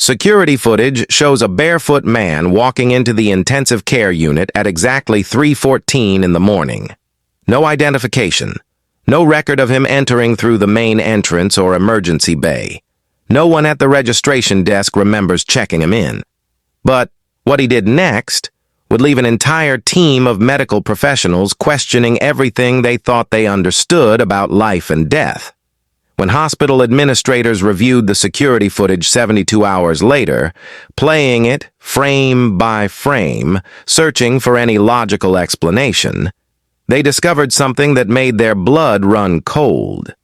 Security footage shows a barefoot man walking into the intensive care unit at exactly 3:14 in the morning. No identification. No record of him entering through the main entrance or emergency bay. No one at the registration desk remembers checking him in. But what he did next would leave an entire team of medical professionals questioning everything they thought they understood about life and death. When hospital administrators reviewed the security footage 72 hours later, playing it frame by frame, searching for any logical explanation, they discovered something that made their blood run cold.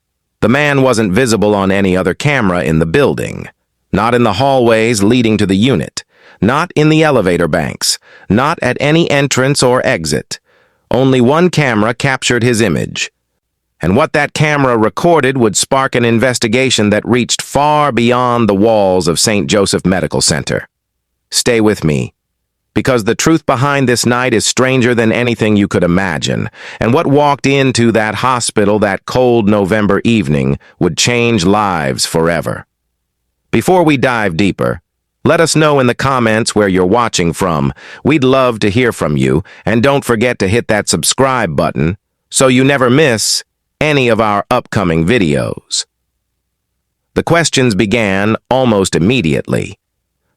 The man wasn't visible on any other camera in the building, not in the hallways leading to the unit, not in the elevator banks, not at any entrance or exit. Only one camera captured his image. And what that camera recorded would spark an investigation that reached far beyond the walls of St. Joseph Medical Center. Stay with me, because the truth behind this night is stranger than anything you could imagine, and what walked into that hospital that cold November evening would change lives forever. Before we dive deeper, let us know in the comments where you're watching from. We'd love to hear from you, and don't forget to hit that subscribe button so you never miss any of our upcoming videos. The questions began almost immediately.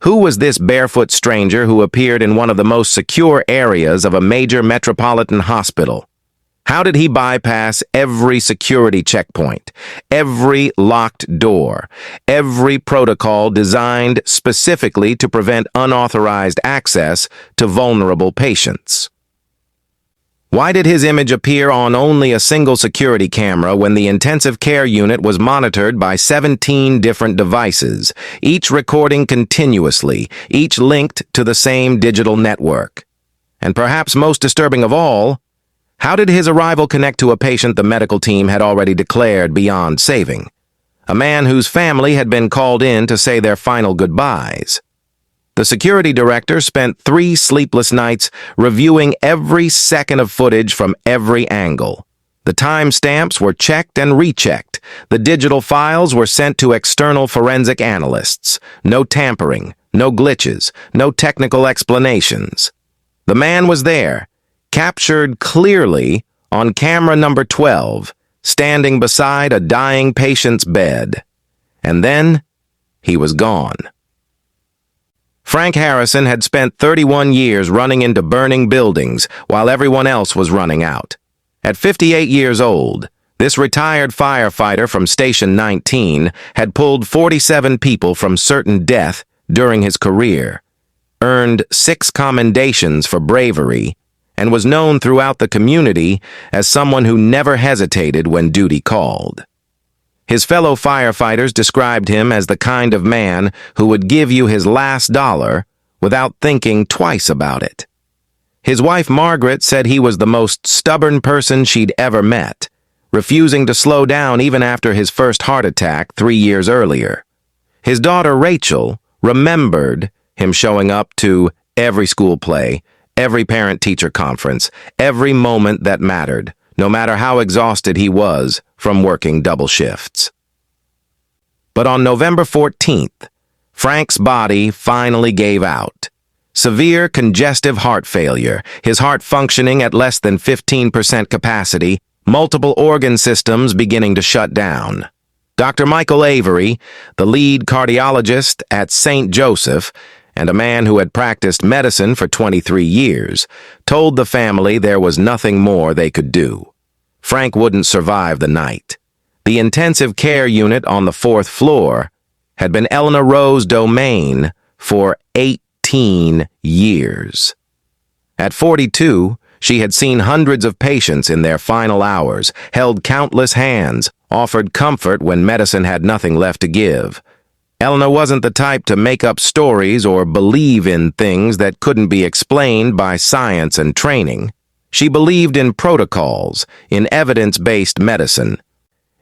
Who was this barefoot stranger who appeared in one of the most secure areas of a major metropolitan hospital? How did he bypass every security checkpoint, every locked door, every protocol designed specifically to prevent unauthorized access to vulnerable patients? Why did his image appear on only a single security camera when the intensive care unit was monitored by 17 different devices, each recording continuously, each linked to the same digital network? And perhaps most disturbing of all, how did his arrival connect to a patient the medical team had already declared beyond saving? A man whose family had been called in to say their final goodbyes. The security director spent 3 sleepless nights reviewing every second of footage from every angle. The timestamps were checked and rechecked. The digital files were sent to external forensic analysts. No tampering, no glitches, no technical explanations. The man was there, captured clearly on camera number 12, standing beside a dying patient's bed. And then he was gone. Frank Harrison had spent 31 years running into burning buildings while everyone else was running out. At 58 years old, this retired firefighter from Station 19 had pulled 47 people from certain death during his career, earned 6 commendations for bravery, and was known throughout the community as someone who never hesitated when duty called. His fellow firefighters described him as the kind of man who would give you his last dollar without thinking twice about it. His wife Margaret said he was the most stubborn person she'd ever met, refusing to slow down even after his first heart attack 3 years earlier. His daughter Rachel remembered him showing up to every school play, every parent-teacher conference, every moment that mattered, no matter how exhausted he was from working double shifts. But on November 14th, Frank's body finally gave out. Severe congestive heart failure, his heart functioning at less than 15% capacity, multiple organ systems beginning to shut down. Dr. Michael Avery, the lead cardiologist at St. Joseph, and a man who had practiced medicine for 23 years, told the family there was nothing more they could do. Frank wouldn't survive the night. The intensive care unit on the 4th floor had been Eleanor Rowe's domain for 18 years. At 42, she had seen hundreds of patients in their final hours, held countless hands, offered comfort when medicine had nothing left to give. Eleanor wasn't the type to make up stories or believe in things that couldn't be explained by science and training. She believed in protocols, in evidence-based medicine,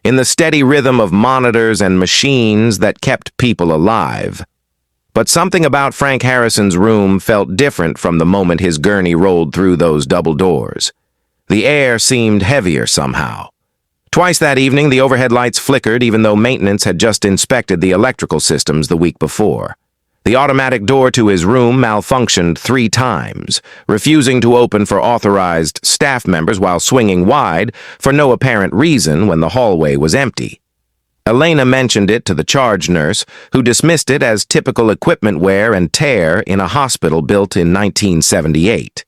in the steady rhythm of monitors and machines that kept people alive. But something about Frank Harrison's room felt different from the moment his gurney rolled through those double doors. The air seemed heavier somehow. Twice that evening, the overhead lights flickered even though maintenance had just inspected the electrical systems the week before. The automatic door to his room malfunctioned 3 times, refusing to open for authorized staff members while swinging wide for no apparent reason when the hallway was empty. Elena mentioned it to the charge nurse, who dismissed it as typical equipment wear and tear in a hospital built in 1978.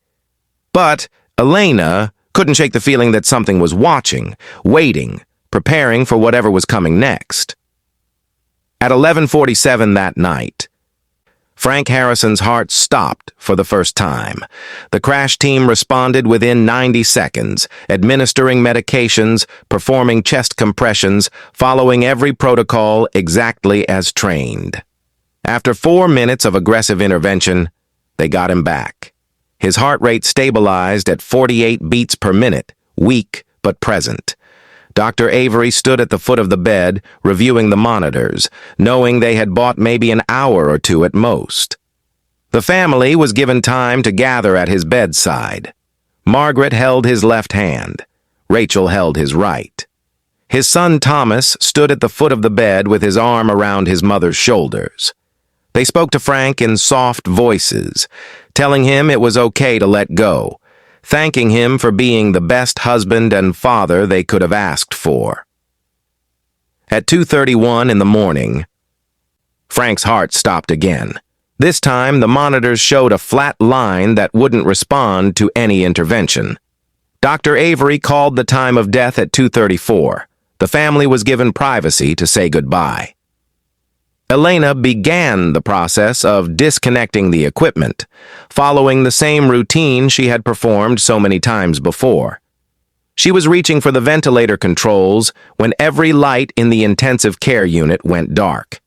But Elena couldn't shake the feeling that something was watching, waiting, preparing for whatever was coming next. At 11:47 that night, Frank Harrison's heart stopped for the first time. The crash team responded within 90 seconds, administering medications, performing chest compressions, following every protocol exactly as trained. After 4 minutes of aggressive intervention, they got him back. His heart rate stabilized at 48 beats per minute, weak but present. Dr. Avery stood at the foot of the bed, reviewing the monitors, knowing they had bought maybe an hour or two at most. The family was given time to gather at his bedside. Margaret held his left hand. Rachel held his right. His son Thomas stood at the foot of the bed with his arm around his mother's shoulders. They spoke to Frank in soft voices, telling him it was okay to let go, thanking him for being the best husband and father they could have asked for. At 2:31 in the morning, Frank's heart stopped again. This time, the monitors showed a flat line that wouldn't respond to any intervention. Dr. Avery called the time of death at 2:34. The family was given privacy to say goodbye. Elena began the process of disconnecting the equipment, following the same routine she had performed so many times before. She was reaching for the ventilator controls when every light in the intensive care unit went dark.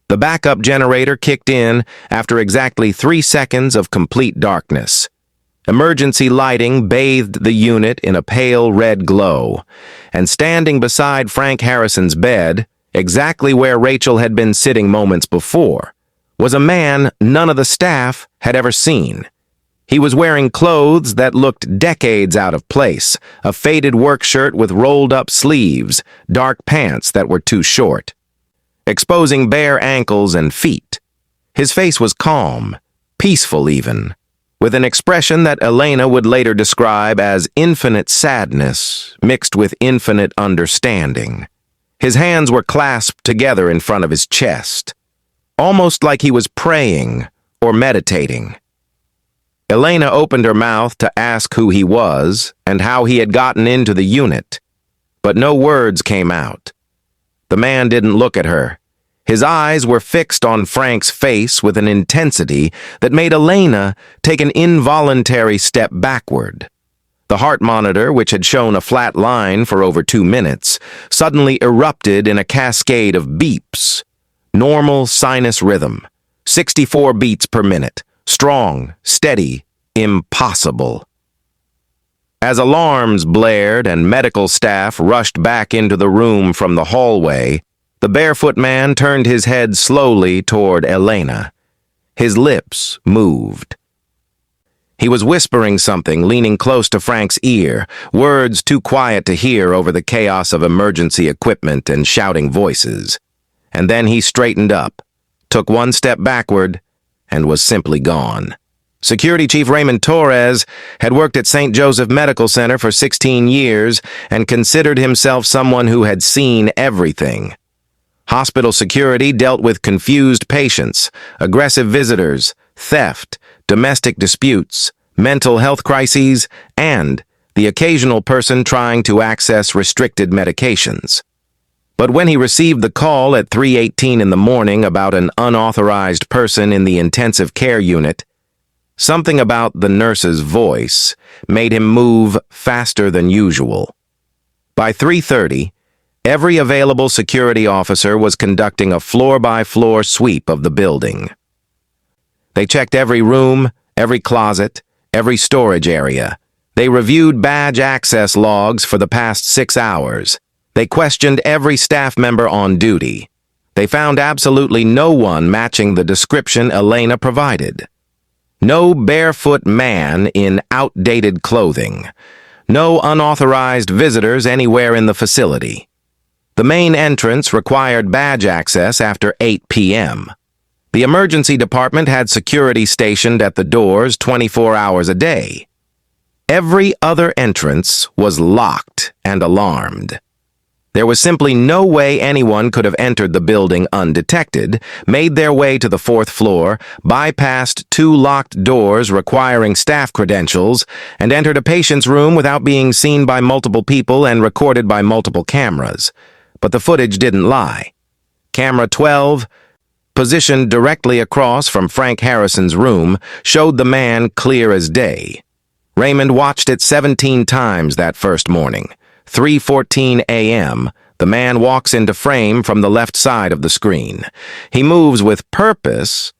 The backup generator kicked in after exactly 3 seconds of complete darkness. Emergency lighting bathed the unit in a pale red glow, and standing beside Frank Harrison's bed, exactly where Rachel had been sitting moments before, was a man none of the staff had ever seen. He was wearing clothes that looked decades out of place, a faded work shirt with rolled-up sleeves, dark pants that were too short, exposing bare ankles and feet. His face was calm, peaceful even, with an expression that Elena would later describe as infinite sadness mixed with infinite understanding. His hands were clasped together in front of his chest, almost like he was praying or meditating. Elena opened her mouth to ask who he was and how he had gotten into the unit, but no words came out. The man didn't look at her. His eyes were fixed on Frank's face with an intensity that made Elena take an involuntary step backward. The heart monitor, which had shown a flat line for over 2 minutes, suddenly erupted in a cascade of beeps. Normal sinus rhythm, 64 beats per minute, strong, steady, impossible. As alarms blared and medical staff rushed back into the room from the hallway, the barefoot man turned his head slowly toward Elena. His lips moved. He was whispering something, leaning close to Frank's ear, words too quiet to hear over the chaos of emergency equipment and shouting voices. And then he straightened up, took 1 step backward, and was simply gone. Security Chief Raymond Torres had worked at St. Joseph Medical Center for 16 years and considered himself someone who had seen everything. Hospital security dealt with confused patients, aggressive visitors, theft, domestic disputes, mental health crises, and the occasional person trying to access restricted medications. But when he received the call at 3:18 in the morning about an unauthorized person in the intensive care unit, something about the nurse's voice made him move faster than usual. By 3:30, every available security officer was conducting a floor-by-floor sweep of the building. They checked every room, every closet, every storage area. They reviewed badge access logs for the past 6 hours. They questioned every staff member on duty. They found absolutely no one matching the description Elena provided. No barefoot man in outdated clothing. No unauthorized visitors anywhere in the facility. The main entrance required badge access after 8 p.m. The emergency department had security stationed at the doors 24 hours a day. Every other entrance was locked and alarmed. There was simply no way anyone could have entered the building undetected, made their way to the fourth floor, bypassed two locked doors requiring staff credentials, and entered a patient's room without being seen by multiple people and recorded by multiple cameras. But the footage didn't lie. Camera 12, positioned directly across from Frank Harrison's room, showed the man clear as day. Raymond watched it 17 times that first morning. 3:14 a.m., the man walks into frame from the left side of the screen. He moves with purpose,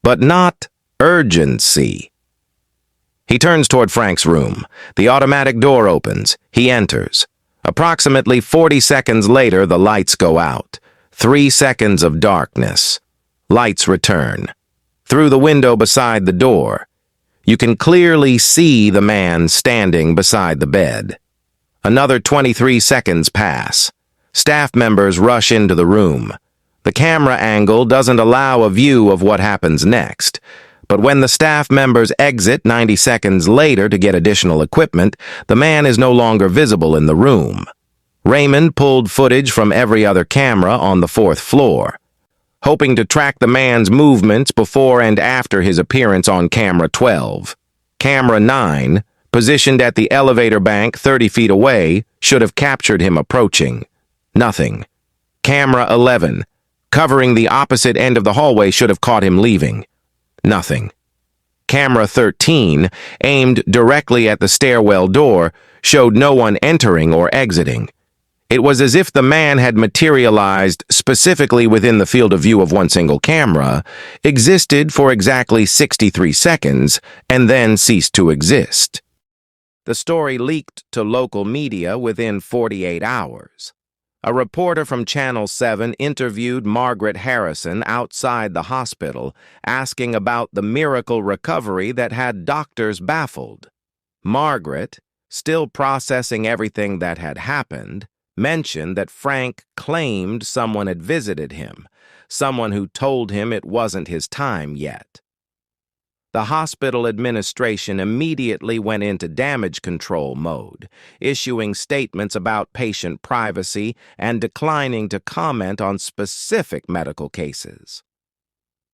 but not urgency. He turns toward Frank's room. The automatic door opens. He enters. Approximately 40 seconds later, the lights go out. 3 seconds of darkness. Lights return. Through the window beside the door, you can clearly see the man standing beside the bed. Another 23 seconds pass. Staff members rush into the room. The camera angle doesn't allow a view of what happens next. But when the staff members exit 90 seconds later to get additional equipment, the man is no longer visible in the room. Raymond pulled footage from every other camera on the fourth floor, hoping to track the man's movements before and after his appearance on camera 12. Camera 9, positioned at the elevator bank 30 feet away, should have captured him approaching. Nothing. Camera 11, covering the opposite end of the hallway, should have caught him leaving. Nothing. Camera 13, aimed directly at the stairwell door, showed no one entering or exiting. It was as if the man had materialized specifically within the field of view of one single camera, existed for exactly 63 seconds, and then ceased to exist. The story leaked to local media within 48 hours. A reporter from Channel 7 interviewed Margaret Harrison outside the hospital, asking about the miracle recovery that had doctors baffled. Margaret, still processing everything that had happened, mentioned that Frank claimed someone had visited him, someone who told him it wasn't his time yet. The hospital administration immediately went into damage control mode, issuing statements about patient privacy and declining to comment on specific medical cases.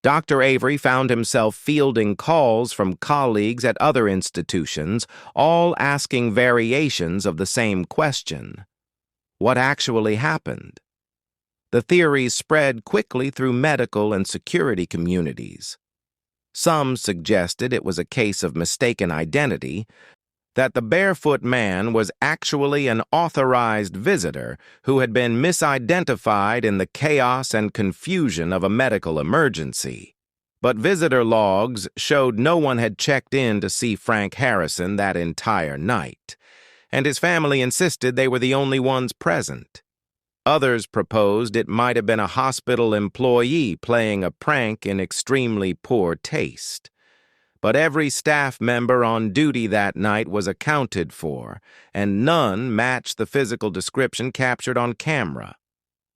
Dr. Avery found himself fielding calls from colleagues at other institutions, all asking variations of the same question. What actually happened? The theories spread quickly through medical and security communities. Some suggested it was a case of mistaken identity, that the Barefoot man was actually an authorized visitor who had been misidentified in the chaos and confusion of a medical emergency. But visitor logs showed no one had checked in to see Frank Harrison that entire night, and his family insisted they were the only ones present. Others proposed it might have been a hospital employee playing a prank in extremely poor taste. But every staff member on duty that night was accounted for, and none matched the physical description captured on camera.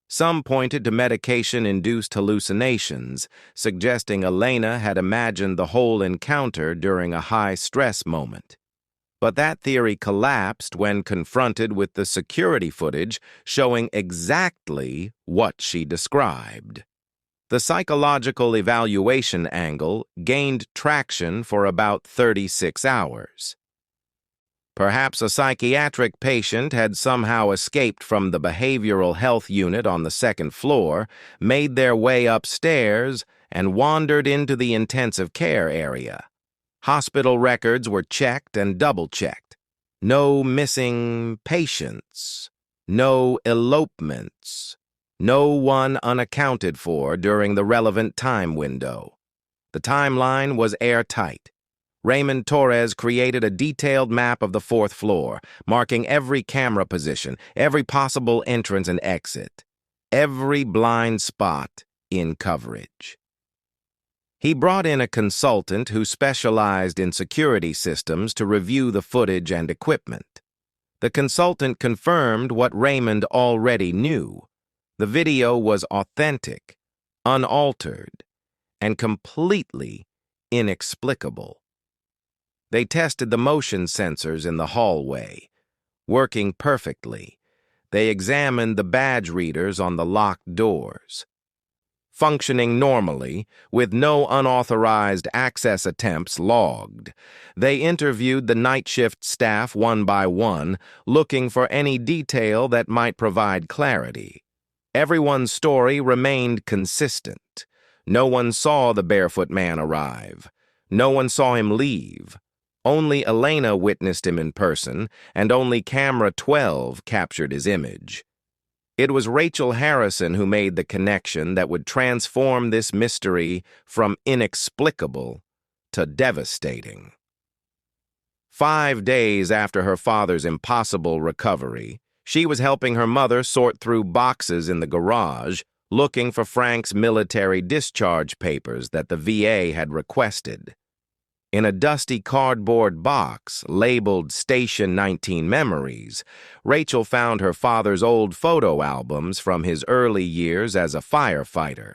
Some pointed to medication-induced hallucinations, suggesting Elena had imagined the whole encounter during a high-stress moment. But that theory collapsed when confronted with the security footage showing exactly what she described. The psychological evaluation angle gained traction for about 36 hours. Perhaps a psychiatric patient had somehow escaped from the behavioral health unit on the second floor, made their way upstairs, and wandered into the intensive care area. Hospital records were checked and double-checked. No missing patients. No elopements. No one unaccounted for during the relevant time window. The timeline was airtight. Raymond Torres created a detailed map of the fourth floor, marking every camera position, every possible entrance and exit, every blind spot in coverage. He brought in a consultant who specialized in security systems to review the footage and equipment. The consultant confirmed what Raymond already knew. The video was authentic, unaltered, and completely inexplicable. They tested the motion sensors in the hallway, working perfectly. They examined the badge readers on the locked doors, functioning normally, with no unauthorized access attempts logged. They interviewed the night shift staff one by one, looking for any detail that might provide clarity. Everyone's story remained consistent. No one saw the barefoot man arrive. No one saw him leave. Only Elena witnessed him in person, and only camera 12 captured his image. It was Rachel Harrison who made the connection that would transform this mystery from inexplicable to devastating. 5 days after her father's impossible recovery, she was helping her mother sort through boxes in the garage, looking for Frank's military discharge papers that the VA had requested. In a dusty cardboard box labeled Station 19 Memories, Rachel found her father's old photo albums from his early years as a firefighter.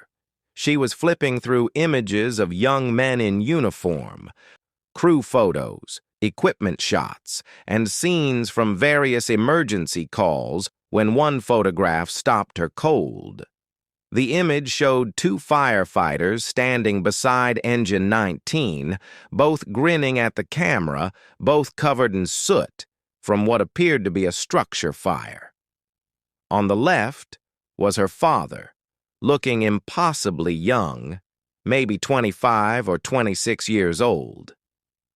She was flipping through images of young men in uniform, crew photos, equipment shots, and scenes from various emergency calls when one photograph stopped her cold. The image showed 2 firefighters standing beside Engine 19, both grinning at the camera, both covered in soot from what appeared to be a structure fire. On the left was her father, looking impossibly young, maybe 25 or 26 years old.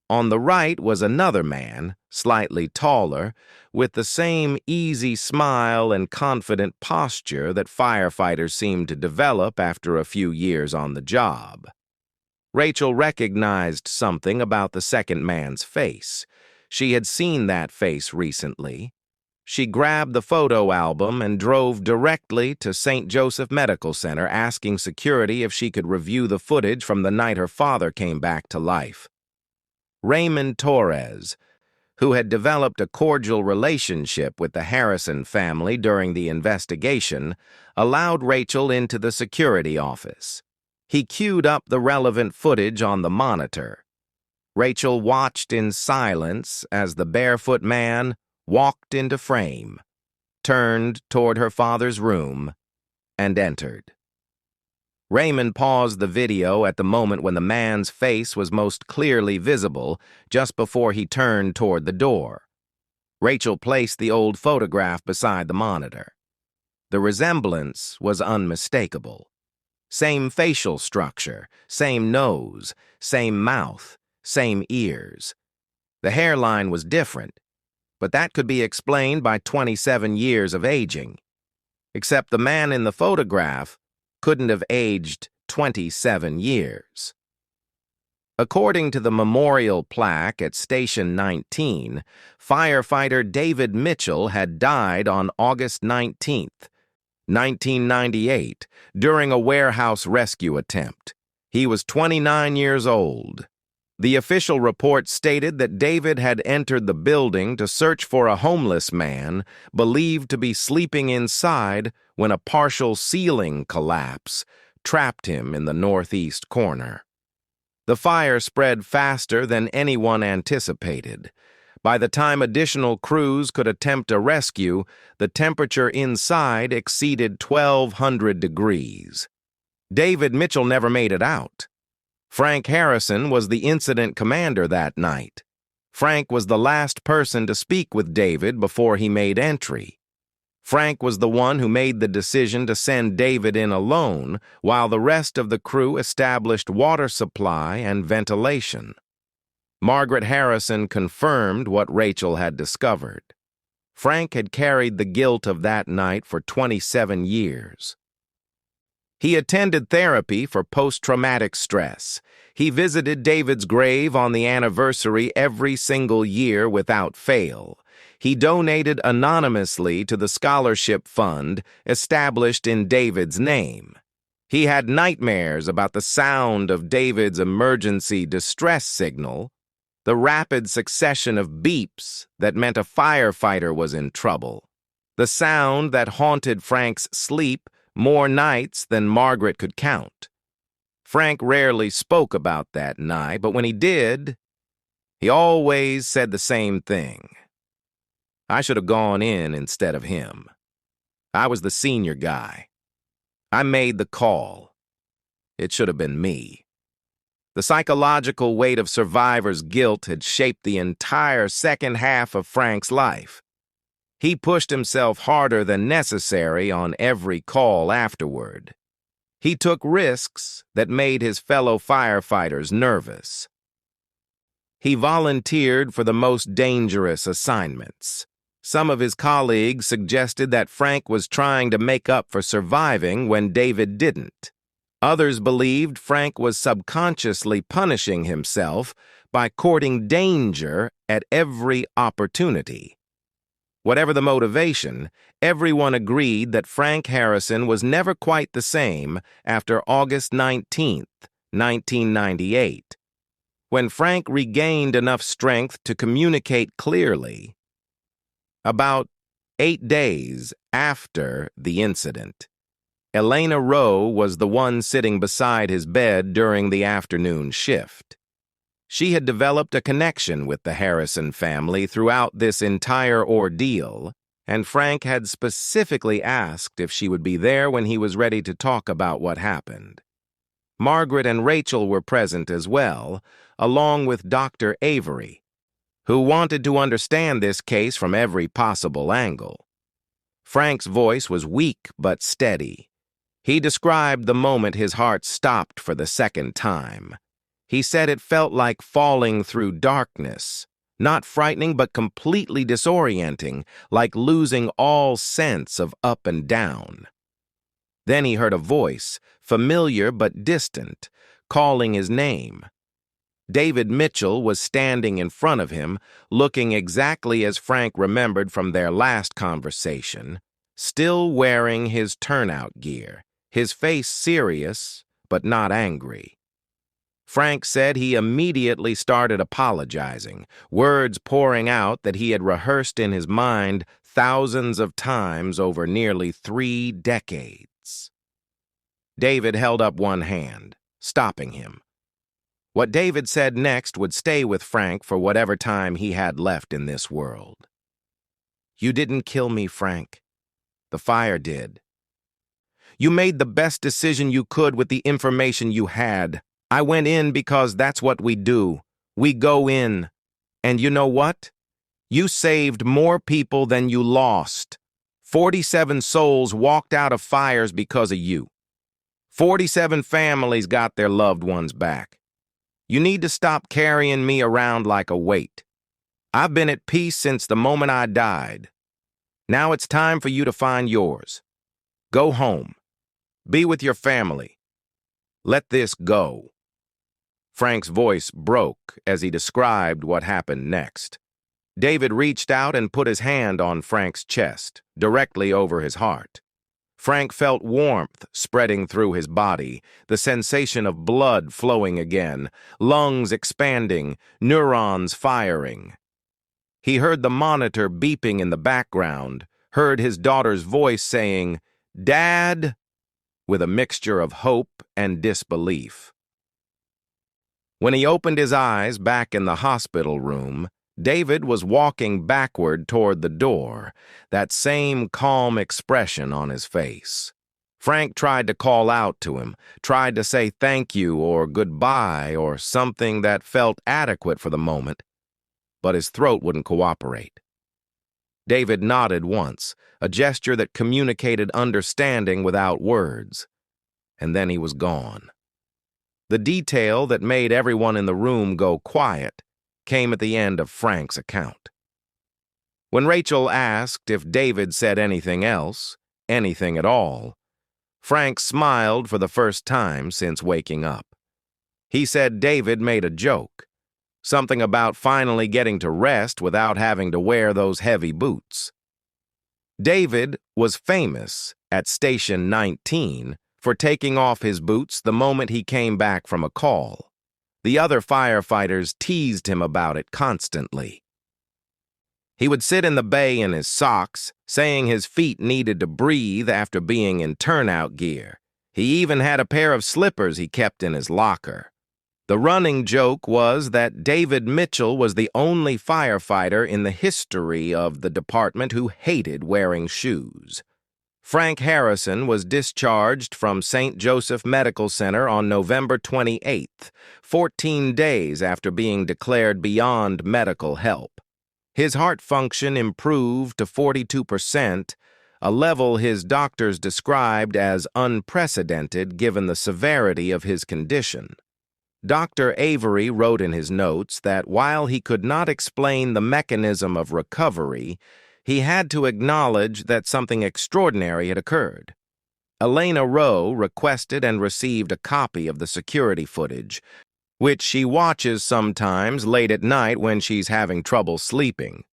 On the right was another man, slightly taller, with the same easy smile and confident posture that firefighters seem to develop after a few years on the job. Rachel recognized something about the second man's face. She had seen that face recently. She grabbed the photo album and drove directly to St. Joseph Medical Center, asking security if she could review the footage from the night her father came back to life. Raymond Torres, who had developed a cordial relationship with the Harrison family during the investigation, allowed Rachel into the security office. He queued up the relevant footage on the monitor. Rachel watched in silence as the barefoot man walked into frame, turned toward her father's room, and entered. Raymond paused the video at the moment when the man's face was most clearly visible, just before he turned toward the door. Rachel placed the old photograph beside the monitor. The resemblance was unmistakable. Same facial structure, same nose, same mouth, same ears. The hairline was different, but that could be explained by 27 years of aging. Except the man in the photograph couldn't have aged 27 years. According to the memorial plaque at Station 19, firefighter David Mitchell had died on August 19, 1998, during a warehouse rescue attempt. He was 29 years old. The official report stated that David had entered the building to search for a homeless man believed to be sleeping inside when a partial ceiling collapse trapped him in the northeast corner. The fire spread faster than anyone anticipated. By the time additional crews could attempt a rescue, the temperature inside exceeded 1,200 degrees. David Mitchell never made it out. Frank Harrison was the incident commander that night. Frank was the last person to speak with David before he made entry. Frank was the one who made the decision to send David in alone while the rest of the crew established water supply and ventilation. Margaret Harrison confirmed what Rachel had discovered. Frank had carried the guilt of that night for 27 years. He attended therapy for post-traumatic stress. He visited David's grave on the anniversary every single year without fail. He donated anonymously to the scholarship fund established in David's name. He had nightmares about the sound of David's emergency distress signal, the rapid succession of beeps that meant a firefighter was in trouble, the sound that haunted Frank's sleep more nights than Margaret could count. Frank rarely spoke about that night, but when he did, he always said the same thing. I should have gone in instead of him. I was the senior guy. I made the call. It should have been me. The psychological weight of survivor's guilt had shaped the entire second half of Frank's life. He pushed himself harder than necessary on every call afterward. He took risks that made his fellow firefighters nervous. He volunteered for the most dangerous assignments. Some of his colleagues suggested that Frank was trying to make up for surviving when David didn't. Others believed Frank was subconsciously punishing himself by courting danger at every opportunity. Whatever the motivation, everyone agreed that Frank Harrison was never quite the same after August 19th, 1998, when Frank regained enough strength to communicate clearly. About 8 days after the incident, Elena Rowe was the one sitting beside his bed during the afternoon shift. She had developed a connection with the Harrison family throughout this entire ordeal, and Frank had specifically asked if she would be there when he was ready to talk about what happened. Margaret and Rachel were present as well, along with Dr. Avery, who wanted to understand this case from every possible angle. Frank's voice was weak but steady. He described the moment his heart stopped for the second time. He said it felt like falling through darkness, not frightening but completely disorienting, like losing all sense of up and down. Then he heard a voice, familiar but distant, calling his name. David Mitchell was standing in front of him, looking exactly as Frank remembered from their last conversation, still wearing his turnout gear, his face serious but not angry. Frank said he immediately started apologizing, words pouring out that he had rehearsed in his mind thousands of times over nearly 3 decades. David held up one hand, stopping him. What David said next would stay with Frank for whatever time he had left in this world. "You didn't kill me, Frank. The fire did. You made the best decision you could with the information you had. I went in because that's what we do. We go in. And you know what? You saved more people than you lost. 47 souls walked out of fires because of you. 47 families got their loved ones back. You need to stop carrying me around like a weight. I've been at peace since the moment I died. Now it's time for you to find yours. Go home. Be with your family. Let this go." Frank's voice broke as he described what happened next. David reached out and put his hand on Frank's chest, directly over his heart. Frank felt warmth spreading through his body, the sensation of blood flowing again, lungs expanding, neurons firing. He heard the monitor beeping in the background, heard his daughter's voice saying, "Dad," with a mixture of hope and disbelief. When he opened his eyes back in the hospital room, David was walking backward toward the door, that same calm expression on his face. Frank tried to call out to him, tried to say thank you or goodbye or something that felt adequate for the moment, but his throat wouldn't cooperate. David nodded once, a gesture that communicated understanding without words, and then he was gone. The detail that made everyone in the room go quiet came at the end of Frank's account. When Rachel asked if David said anything else, anything at all, Frank smiled for the first time since waking up. He said David made a joke, something about finally getting to rest without having to wear those heavy boots. David was famous at Station 19 for taking off his boots the moment he came back from a call. The other firefighters teased him about it constantly. He would sit in the bay in his socks, saying his feet needed to breathe after being in turnout gear. He even had a pair of slippers he kept in his locker. The running joke was that David Mitchell was the only firefighter in the history of the department who hated wearing shoes. Frank Harrison was discharged from St. Joseph Medical Center on November 28th, 14 days after being declared beyond medical help. His heart function improved to 42%, a level his doctors described as unprecedented given the severity of his condition. Dr. Avery wrote in his notes that while he could not explain the mechanism of recovery, he had to acknowledge that something extraordinary had occurred. Elena Rowe requested and received a copy of the security footage, which she watches sometimes late at night when she's having trouble sleeping.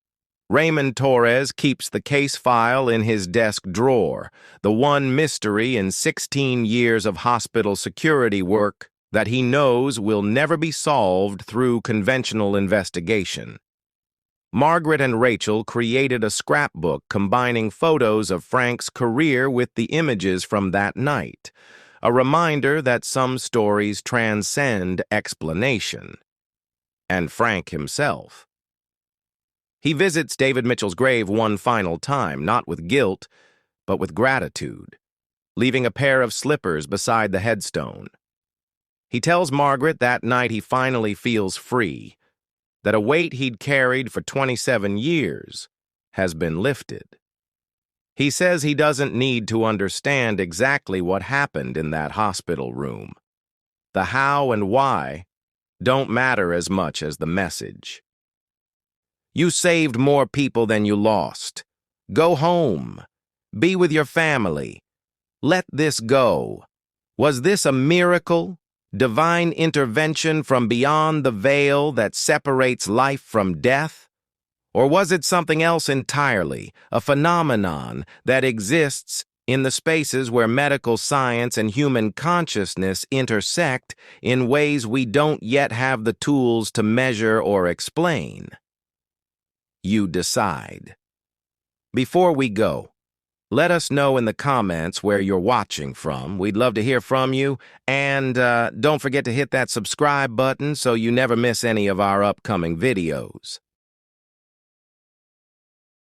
Raymond Torres keeps the case file in his desk drawer, the one mystery in 16 years of hospital security work that he knows will never be solved through conventional investigation. Margaret and Rachel created a scrapbook combining photos of Frank's career with the images from that night, a reminder that some stories transcend explanation. And Frank himself. He visits David Mitchell's grave one final time, not with guilt, but with gratitude, leaving a pair of slippers beside the headstone. He tells Margaret that night he finally feels free, that a weight he'd carried for 27 years has been lifted. He says he doesn't need to understand exactly what happened in that hospital room. The how and why don't matter as much as the message. You saved more people than you lost. Go home. Be with your family. Let this go. Was this a miracle? Divine intervention from beyond the veil that separates life from death? Or was it something else entirely, a phenomenon that exists in the spaces where medical science and human consciousness intersect in ways we don't yet have the tools to measure or explain? You decide. Before we go, let us know in the comments where you're watching from. We'd love to hear from you. And don't forget to hit that subscribe button so you never miss any of our upcoming videos.